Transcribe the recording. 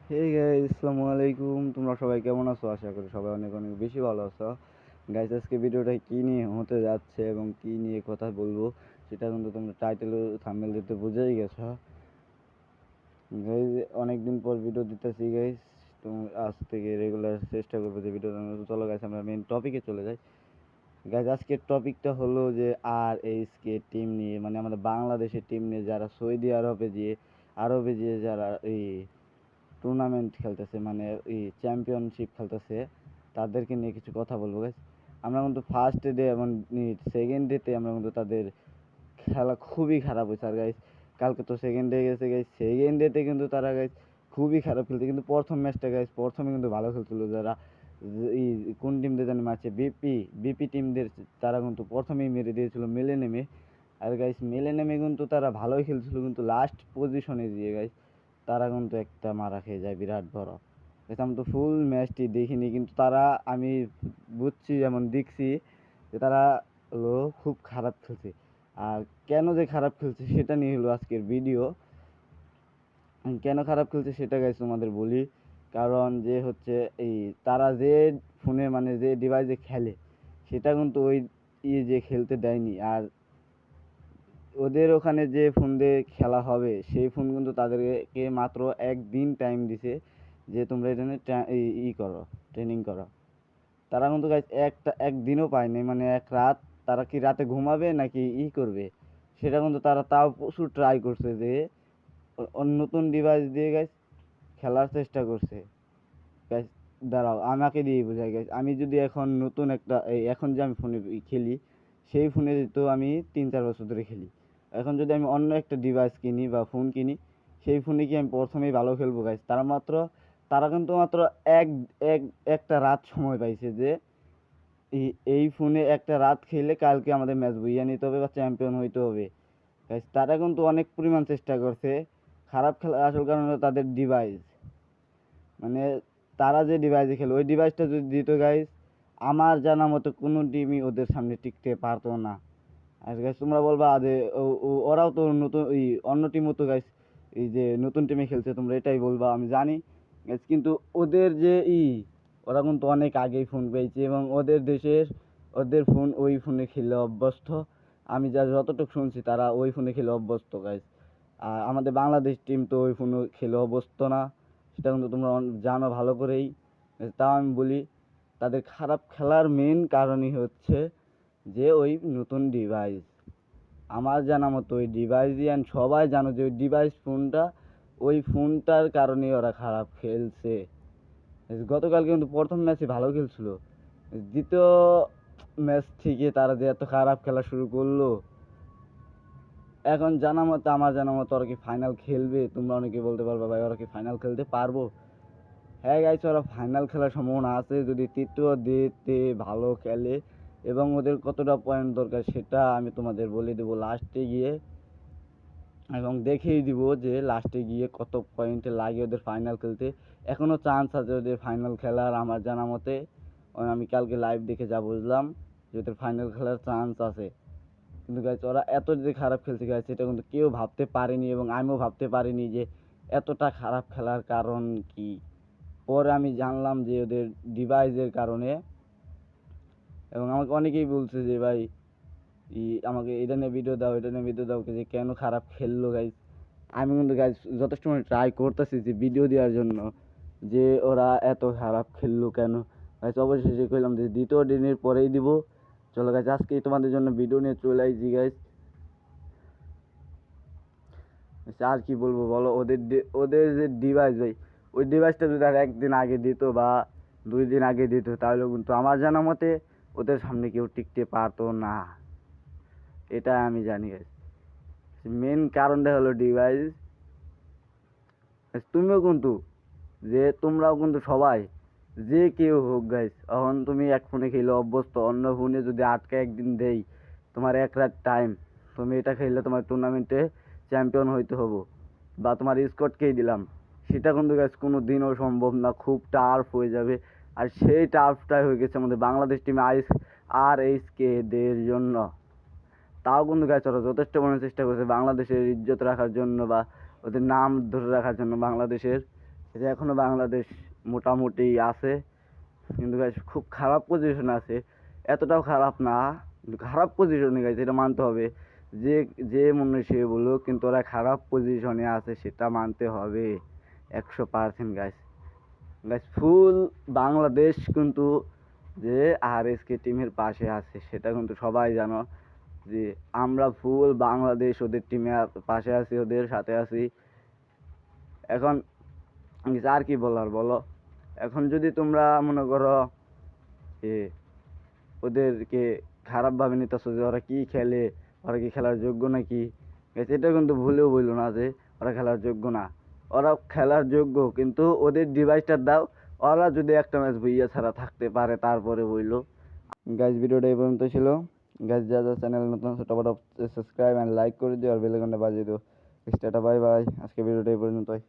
Hey guys, আসসালামু আলাইকুম। তোমরা সবাই কেমন আছো? আশা করি সবাই অনেক অনেক বেশি ভালো আছো। গাইস, আজকে ভিডিওটা কি নিয়ে হতে যাচ্ছে এবং কি নিয়ে কথা বলবো সেটা কিন্তু তোমরা টাইটেল ও থাম্বনেল দেখতে বুঝেই গেছো। গাইস, অনেকদিন পর ভিডিও দিতেছি গাইস। তো আজ থেকে রেগুলার চেষ্টা করবো যে ভিডিও। চলো গাইস, আমরা মেইন টপিকে চলে যাই। গাইস, আজকের টপিকটা হলো যে RSK টিম নিয়ে, মানে আমাদের বাংলাদেশের টিম নিয়ে, যারা সৌদি আরবে গিয়ে যারা এই টুর্নামেন্ট খেলতেছে, মানে এই চ্যাম্পিয়নশিপ খেলতেছে, তাদেরকে নিয়ে কিছু কথা বলবো গাইস। আমরা কিন্তু ফার্স্ট ডে এবং সেকেন্ড ডেতে আমরা কিন্তু তাদের খেলা খুবই খারাপ হয়েছে। আর গাইস, কালকে তো সেকেন্ড ডে গেছে গাইস, সেকেন্ড ডেতে কিন্তু তারা গাইস খুবই খারাপ খেলছে। কিন্তু প্রথম ম্যাচটা গাইস, প্রথমে কিন্তু ভালো খেলছিল। যারা এই কোন টিমদের জানি মারছে, বিপি টিমদের, তারা কিন্তু প্রথমেই মেরে দিয়েছিল মেলে নেমে। আর গাইস, মেলে নেমে কিন্তু তারা ভালোই খেলছিল, কিন্তু লাস্ট পজিশনে দিয়ে গাইস তারা কিন্তু একটা মারা খেয়ে যায় বিরাট বড়। আমি তো ফুল ম্যাচটি দেখিনি, কিন্তু তারা, আমি বুঝছি যেমন দেখছি যে তারা হলো খুব খারাপ খেলছে। আর কেন যে খারাপ খেলছে সেটা নিয়ে হলো আজকের ভিডিও। কেন খারাপ খেলছে সেটা গাইস তোমাদের বলি। কারণ যে হচ্ছে এই তারা যে ফোনে, মানে যে ডিভাইসে খেলে, সেটা কিন্তু ওই যে খেলতে দেয়নি। আর ওদের ওখানে যে ফোন দিয়ে খেলা হবে সেই ফোন কিন্তু তাদেরকে মাত্র একদিন টাইম দিছে যে তোমরা এখানে করো, ট্রেনিং করো। তারা কিন্তু গাইস একদিনও পায়নি, মানে এক রাত। তারা কি রাতে ঘুমাবে নাকি করবে, সেটা কিন্তু তারা তাও প্রচুর ট্রাই করছে যে নতুন ডিভাইস দিয়ে গাইস খেলার চেষ্টা করছে। গাইস, দাঁড়াও আমাকে দিয়ে বোঝাই গাইস। আমি যদি এখন নতুন একটা এখন যে আমি ফোনে খেলি, সেই ফোনে তো আমি 3-4 বছর ধরে খেলি। এখন যদি আমি অন্য একটা ডিভাইস কিনি বা ফোন কিনি, সেই ফোনে কি আমি প্রথমেই ভালো খেলবো গাইস? তারা কিন্তু মাত্র এক এক একটা রাত সময় পাইছে যে এই ফোনে একটা রাত খেলে কালকে আমাদের ম্যাচ বুইয়া নিতে হবে বা চ্যাম্পিয়ন হইতে হবে। গাইস, তারা কিন্তু অনেক পরিমাণ চেষ্টা করছে। খারাপ খেলা আসল কারণ হলো তাদের ডিভাইস। মানে তারা যে ডিভাইসে খেলে, ওই ডিভাইসটা যদি দিত গাইস, আমার জানা মতো কোনো টিমই ওদের সামনে টিকতে পারতো না। আর গাইস, তোমরা বলবা যে ওরাও তো নতুন অন্য টিমও তো গাইস এই যে নতুন টিমে খেলছে, তোমরা এটাই বলবা আমি জানি গাইস। কিন্তু ওদের যে ওরা কিন্তু অনেক আগেই ফোন পেয়েছে এবং ওদের দেশের ওদের ফোন ওই ফোনে খেলে অভ্যস্ত। আমি যতটুকু শুনছি তারা ওই ফোনে খেলে অভ্যস্ত গাইস। আর আমাদের বাংলাদেশ টিম তো ওই ফোনে খেলে অভ্যস্ত না, সেটা কিন্তু তোমরা জানো ভালো করেই। তাও আমি বলি, তাদের খারাপ খেলার মেন কারণই হচ্ছে যে ওই নতুন ডিভাইস। আমার জানা মতো ওই ডিভাইস দিয়ে, সবাই জানো যে ওই ডিভাইস ফোনটা, ওই ফোনটার কারণেই ওরা খারাপ খেলছে। গতকাল কিন্তু প্রথম ম্যাচে ভালো খেলছিল, দ্বিতীয় ম্যাচ থেকে তারা যে এত খারাপ খেলা শুরু করলো। এখন আমার জানা মতো ওরা কি ফাইনাল খেলবে? তোমরা অনেকে বলতে পারবে ভাই ওরা কি ফাইনাল খেলতে পারবো? হ্যাঁ গাইস, ওরা ফাইনাল খেলার সম্ভাবনা আছে যদি তৃতীয় দিতে ভালো খেলে। এবং ওদের কতটা পয়েন্ট দরকার সেটা আমি তোমাদের বলে দেবো লাস্টে গিয়ে, এবং দেখেই দিব যে লাস্টে গিয়ে কত পয়েন্টে লাগে ওদের ফাইনাল খেলতে। এখনও চান্স আছে ওদের ফাইনাল খেলার আমার জানা মতে। আমি কালকে লাইভ দেখে যা বুঝলাম যে ওদের ফাইনাল খেলার চান্স আছে। কিন্তু গাইস, ওরা এত যে খারাপ খেলছে গাইস, সেটা কিন্তু কেউ ভাবতে পারেনি এবং আমিও ভাবতে পারিনি যে এতটা খারাপ খেলার কারণ কি। পরে আমি জানলাম যে ওদের ডিভাইসের কারণে। এবং আমাকে অনেকেই বলছে যে ভাই আমাকে এটা নিয়ে ভিডিও দাও, এটা নিয়ে ভিডিও দাও, যে কেন খারাপ খেললো গাইস। আমি কিন্তু গাইস যথেষ্ট ট্রাই করতেছি যে ভিডিও দেওয়ার জন্য যে ওরা এত খারাপ খেললো কেন। গাইস, অবশেষে কইলাম যে দ্বিতীয় দিনের পরেই দিব। চলো গাইস, আজকেই তোমাদের জন্য ভিডিও নিয়ে চলে আইছি গাইস। আর কি বলবো বলো, ওদের যে ডিভাইস ভাই, ওই ডিভাইসটা যদি আর একদিন আগে দিত বা 2 দিন আগে দিত, তাহলে কিন্তু আমার জানা মতে ওদের সামনে কেউ টিকতে পারতো না। এটা আমি জানি গাইস। মেন কারণটা হলো ডিভাইস। তুমিও কিন্তু, যে তোমরাও কিন্তু সবাই, যে কেউ হোক গাইস, এখন তুমি এক ফোনে খেলে অভ্যস্ত, অন্য ফোনে যদি আটকে একদিন দেই তোমার এক রাত টাইম, তুমি এটা খেললে তোমার টুর্নামেন্টে চ্যাম্পিয়ন হইতে হবো, বা তোমার স্কোয়াডকেই দিলাম, সেটা কিন্তু গাইস কোনো দিনও সম্ভব না, খুব টাফ হয়ে যাবে। আর সেই টাফটাই হয়ে গেছে আমাদের বাংলাদেশ টিমে RSK দের জন্য। তাও কিন্তু গাইস ওরা যথেষ্ট চেষ্টা করছে বাংলাদেশের ইজ্জত রাখার জন্য বা ওদের নাম ধরে রাখার জন্য বাংলাদেশের। যে এখনো বাংলাদেশ মোটামুটি আছে, কিন্তু গাইস খুব খারাপ পজিশনে আছে। এতটাও খারাপ না, কিন্তু খারাপ পজিশনে গাইস, এটা মানতে হবে। যে যে মনে সে বলুক, কিন্তু ওরা খারাপ পজিশনে আছে সেটা মানতে হবে 100% গাইস। গাইস ফুল বাংলাদেশ কিন্তু যে আরএসকে টিমের পাশে আছে সেটা কিন্তু সবাই জানো, যে আমরা ফুল বাংলাদেশ ওদের টিমে পাশে আছি, ওদের সাথে আছি। এখন আর কি বলার বলো। এখন যদি তোমরা মনে করো যে ওদেরকে খারাপভাবে নিতেছো, যে ওরা কি খেলে, ওরা কি খেলার যোগ্য নাকি, এটা কিন্তু ভুলেও বললো না যে ওরা খেলার যোগ্য না। ওরা খেলার যোগ্য, কিন্তু ওদের ডিভাইসটা দাও, ওরা যদি একটা ম্যাচ ভুইয়া ছাড়া থাকতে পারে তারপরে বইলো। গাইজ ভিডিওটা এই পর্যন্ত ছিল। গাইজ যা চ্যানেল নতুন ছোটখাটো সাবস্ক্রাইব অ্যান্ড লাইক করে দিও, আর বেল আইকনটা বাজিয়ে দিও। টাটা বাই বাই, আজকে ভিডিওটা এই পর্যন্তই।